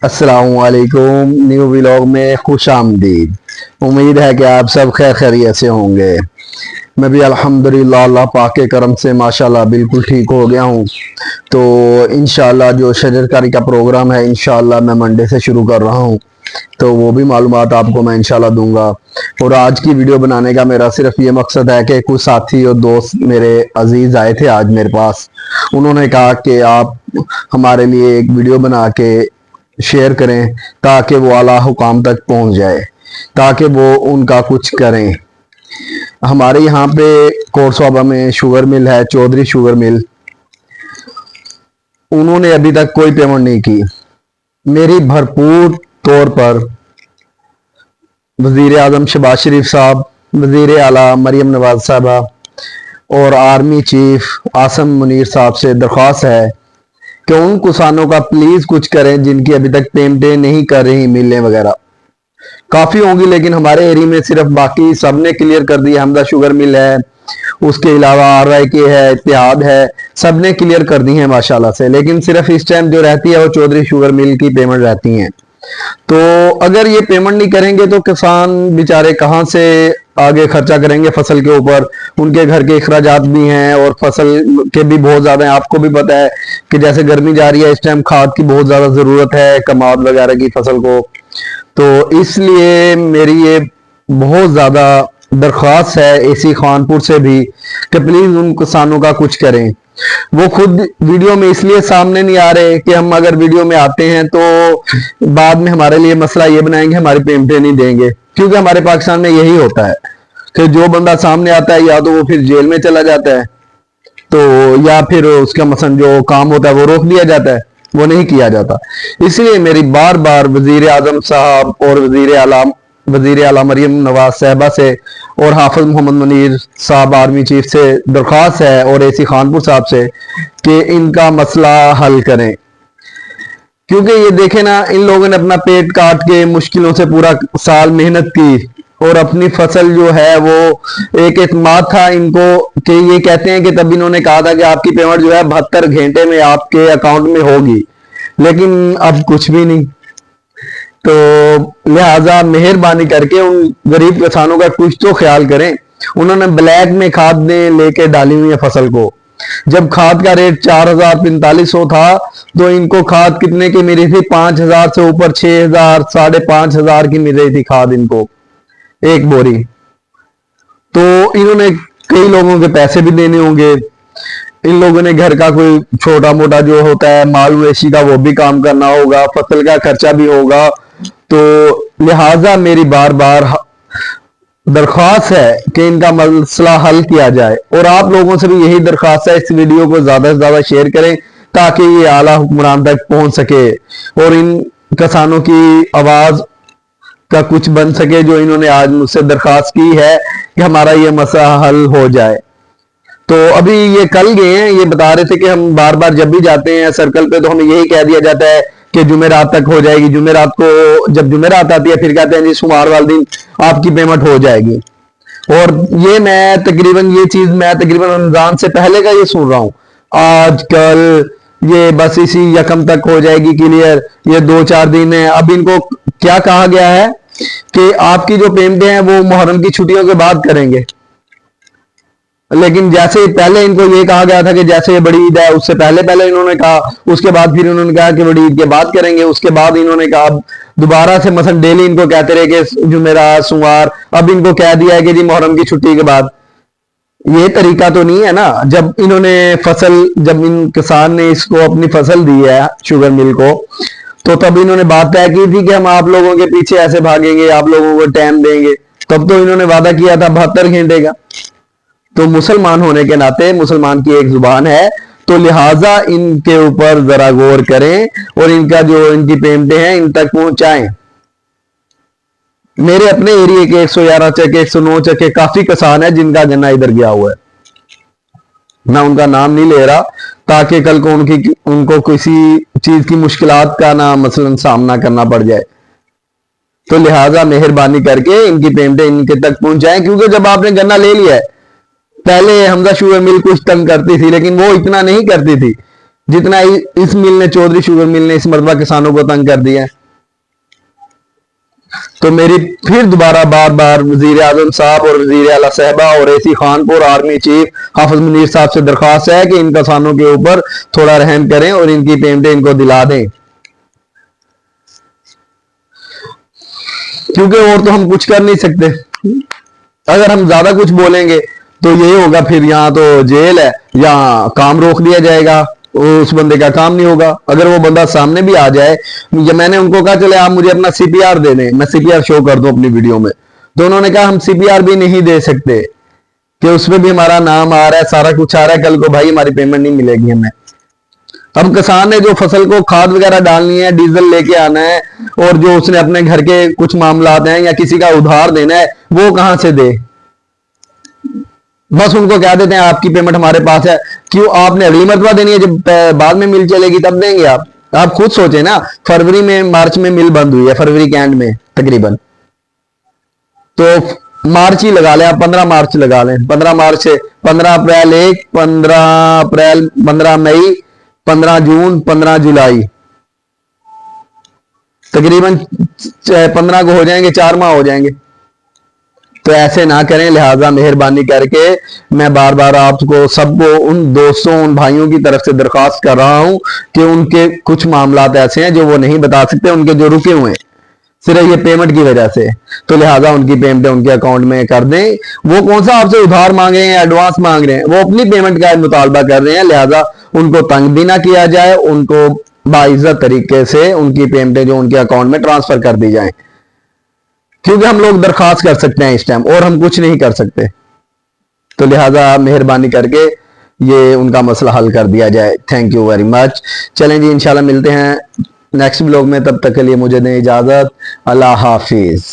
अस्सलामुअलैकुम। New vlog में खुश आमदीद। उम्मीद है कि आप सब खैर खैरियत से होंगे। मैं भी अल्हम्दुलिल्लाह अल्लाह पाक के करम से माशाल्लाह बिल्कुल ठीक हो गया हूँ। तो इंशाल्लाह जो शजरकारी का प्रोग्राम है इंशाल्लाह मैं मंडे से शुरू कर रहा हूँ, तो वो भी मालूमात आपको मैं इंशाल्लाह दूंगा। और आज की वीडियो बनाने का मेरा सिर्फ ये मकसद है कि कुछ साथी और दोस्त मेरे अजीज आए थे आज मेरे पास। उन्होंने कहा कि आप हमारे लिए एक वीडियो बना के शेयर करें ताकि वो आला हुकाम तक पहुंच जाए, ताकि वो उनका कुछ करें। हमारे यहाँ पे कोरसवाबा में शुगर मिल है, चौधरी शुगर मिल। उन्होंने अभी तक कोई पेमेंट नहीं की। मेरी भरपूर तौर पर वजीर आजम शहबाज शरीफ साहब, वजीर आला मरियम नवाज साहबा और आर्मी चीफ आसम मुनीर साहब से दरख्वास्त है कि उन किसानों का प्लीज कुछ करें जिनकी अभी तक पेमेंटें नहीं कर रही, मिलें वगैरह काफी होंगी लेकिन हमारे एरिया में सिर्फ बाकी सबने क्लियर कर दिया। हमदा शुगर मिल है, उसके अलावा RYK है, इत्तेहाद है, सबने क्लियर कर दी है माशाल्लाह से। लेकिन सिर्फ इस टाइम जो रहती है वो चौधरी शुगर मिल की पेमेंट रहती है। तो अगर ये पेमेंट नहीं करेंगे तो किसान बेचारे कहाँ से आगे खर्चा करेंगे फसल के ऊपर। उनके घर के अखराजात भी हैं और फसल के भी बहुत ज्यादा हैं। आपको भी पता है कि जैसे गर्मी जा रही है इस टाइम खाद की बहुत ज्यादा जरूरत है कमाद वगैरह की फसल को। तो इसलिए मेरी ये बहुत ज्यादा दरख्वास्त है एसी खानपुर से भी कि प्लीज उन किसानों का कुछ करें। वो खुद वीडियो में इसलिए सामने नहीं आ रहे कि हम अगर वीडियो में आते हैं तो बाद में हमारे लिए मसला ये बनाएंगे हमारी पेमेंटें नहीं देंगे, क्योंकि हमारे पाकिस्तान में यही होता है कि जो बंदा सामने आता है या तो वो फिर जेल में चला जाता है, तो या फिर उसका मसलन जो काम होता है वो रोक दिया जाता है, वो नहीं किया जाता। इसलिए मेरी बार बार वजीर आजम साहब और वजीर आला मरियम नवाज साहबा से और हाफिज मोहम्मद मुनीर साहब आर्मी चीफ से दरख्वास्त है और एसी खानपुर साहब से कि इनका मसला हल करें। क्योंकि ये देखे ना, इन लोगों ने अपना पेट काट के मुश्किलों से पूरा साल मेहनत की और अपनी फसल जो है वो एक एतमाद था इनको कि ये कहते हैं कि तब इन्होंने कहा था कि आपकी पेमेंट जो है 72 घंटे में आपके अकाउंट में होगी, लेकिन अब कुछ भी नहीं। तो लिहाजा मेहरबानी करके उन गरीब किसानों का कुछ तो ख्याल करें। उन्होंने ब्लैक में खादें लेके डाली हुई है फसल को। जब खाद का रेट 4,045 था तो इनको खाद कितने की मिली थी? 5,000 से ऊपर, 6,000 5,500 की मिल रही थी खाद इनको एक बोरी। तो इन्होंने कई लोगों के पैसे भी देने होंगे, इन लोगों ने घर का कोई छोटा मोटा जो होता है माल मवेशी का वो भी काम करना होगा, फसल का खर्चा भी होगा। तो लिहाजा मेरी बार बार दरख्वास्त है कि इनका मसला हल किया जाए और आप लोगों से भी यही दरख्वास्त है इस वीडियो को ज्यादा से ज्यादा शेयर करें ताकि ये आला हुक्मरान तक पहुंच सके और इन किसानों की आवाज का कुछ बन सके जो इन्होंने आज मुझसे दरख्वास्त की है कि हमारा ये मसला हल हो जाए। तो अभी ये कल गए हैं, ये बता रहे थे कि हम बार बार जब भी जाते हैं सर्कल पे तो हमें यही कह दिया जाता है कि जुमेरात तक हो जाएगी। जुमेरात को जब जुमेरात आती है फिर कहते हैं जी सोमवार वाले दिन आपकी पेमेंट हो जाएगी। और ये चीज मैं तकरीबन रमजान से पहले का ये सुन रहा हूँ। आजकल ये बस इसी यकम तक हो जाएगी क्लियर, ये 2-4 दिन है। अब इनको क्या कहा गया है कि आपकी जो पेमेंटें हैं वो मुहर्रम की छुट्टियों के बाद करेंगे। लेकिन जैसे पहले इनको ये कहा गया था कि जैसे ये बड़ी ईद है उससे पहले पहले इन्होंने कहा, उसके बाद फिर इन्होंने कहा कि बड़ी ईद के बाद करेंगे, उसके बाद इन्होंने कहा दोबारा से मसलन डेली इनको कहते रहे कि जुमेरात सोमवार, अब इनको कह दिया है कि जी मुहर्रम की छुट्टी के बाद। ये तरीका तो नहीं है ना। जब इन किसान ने इसको अपनी फसल दी है शुगर मिल को, तो तब इन्होंने बात तय की थी कि हम आप लोगों के पीछे ऐसे भागेंगे, आप लोगों को टाइम देंगे। तब तो इन्होंने वादा किया था 72 घंटे का। तो मुसलमान होने के नाते मुसलमान की एक जुबान है, तो लिहाजा इनके ऊपर जरा गौर करें और इनकी पेमेंटें हैं इन तक पहुंचाएं। मेरे अपने एरिया के 111 चक्के 109 चक्के काफी किसान है जिनका गन्ना इधर गया हुआ है। मैं उनका नाम नहीं ले रहा ताकि कल को उनको किसी चीज की मुश्किलात का ना मसलन सामना करना पड़ जाए। तो लिहाजा मेहरबानी करके इनकी पेमेंटें इनके तक पहुंचाएं, क्योंकि जब आपने गन्ना ले लिया है, पहले हमजा शुगर मिल कुछ तंग करती थी लेकिन वो इतना नहीं करती थी। जितना इस मिल ने, चौधरी शुगर मिल ने इस मरतबा किसानों को तंग कर दिया है। तो मेरी फिर दोबारा बार बार वजीर आजम साहब और वजीर आला साहबा और एसी खानपुर आर्मी चीफ हाफिज मुनीर साहब से दरख्वास्त है कि इन किसानों के ऊपर थोड़ा रहम करें और इनकी पेमेंटें इनको दिला दें, क्योंकि और तो हम कुछ कर नहीं सकते। अगर हम ज्यादा कुछ बोलेंगे तो यही होगा, फिर यहाँ तो जेल है, यहाँ काम रोक दिया जाएगा, उस बंदे का काम नहीं होगा। अगर वो बंदा सामने भी आ जाए, मैंने उनको कहा चले आप मुझे अपना सीपीआर दे दें, मैं सीपीआर शो कर दूं अपनी वीडियो में, तो उन्होंने कहा हम सीपीआर भी नहीं दे सकते कि उसमें भी हमारा नाम आ रहा है, सारा कुछ आ रहा है, कल को भाई हमारी पेमेंट नहीं मिलेगी हमें। अब किसान ने जो फसल को खाद वगैरह डालनी है, डीजल लेके आना है, और जो उसने अपने घर के कुछ मामलात हैं या किसी का उधार देना है, वो कहां से दे? बस उनको कह देते हैं आपकी पेमेंट हमारे पास है। क्यों? आपने अगली मरतबा देनी है, जब बाद में मिल चलेगी तब देंगे आप खुद सोचें ना। फरवरी में, मार्च में मिल बंद हुई है, फरवरी के एंड में तकरीबन, तो मार्च ही लगा लें आप, 15 मार्च लगा लें, 15 मार्च से 15 अप्रैल 1, 15 अप्रैल, 15 मई, 15 जून, 15 जुलाई, तकरीबन 15 को हो जाएंगे, 4 माह हो जाएंगे। तो ऐसे ना करें, लिहाजा मेहरबानी करके मैं बार बार आपको सबको, उन दोस्तों, उन भाइयों की तरफ से दरख्वास्त कर रहा हूं कि उनके कुछ मामलात ऐसे हैं जो वो नहीं बता सकते, उनके जो रुके हुए हैं सिर्फ ये पेमेंट की वजह से, तो लिहाजा उनकी पेमेंट उनके अकाउंट में कर दें। वो कौन सा आपसे उधार मांग रहे हैं, एडवांस मांग रहे हैं, वो अपनी पेमेंट का मुतालबा कर रहे हैं, लिहाजा उनको तंग भी ना किया जाए, उनको बाइज्जत तरीके से उनकी पेमेंटें जो उनके अकाउंट में ट्रांसफर कर दी जाएं, क्योंकि हम लोग दरखास्त कर सकते हैं इस टाइम और हम कुछ नहीं कर सकते। तो लिहाजा मेहरबानी करके ये उनका मसला हल कर दिया जाए। Thank you very much. चलें जी, इंशाल्लाह मिलते हैं नेक्स्ट ब्लॉग में, तब तक के लिए मुझे दें इजाजत। अल्लाह हाफिज।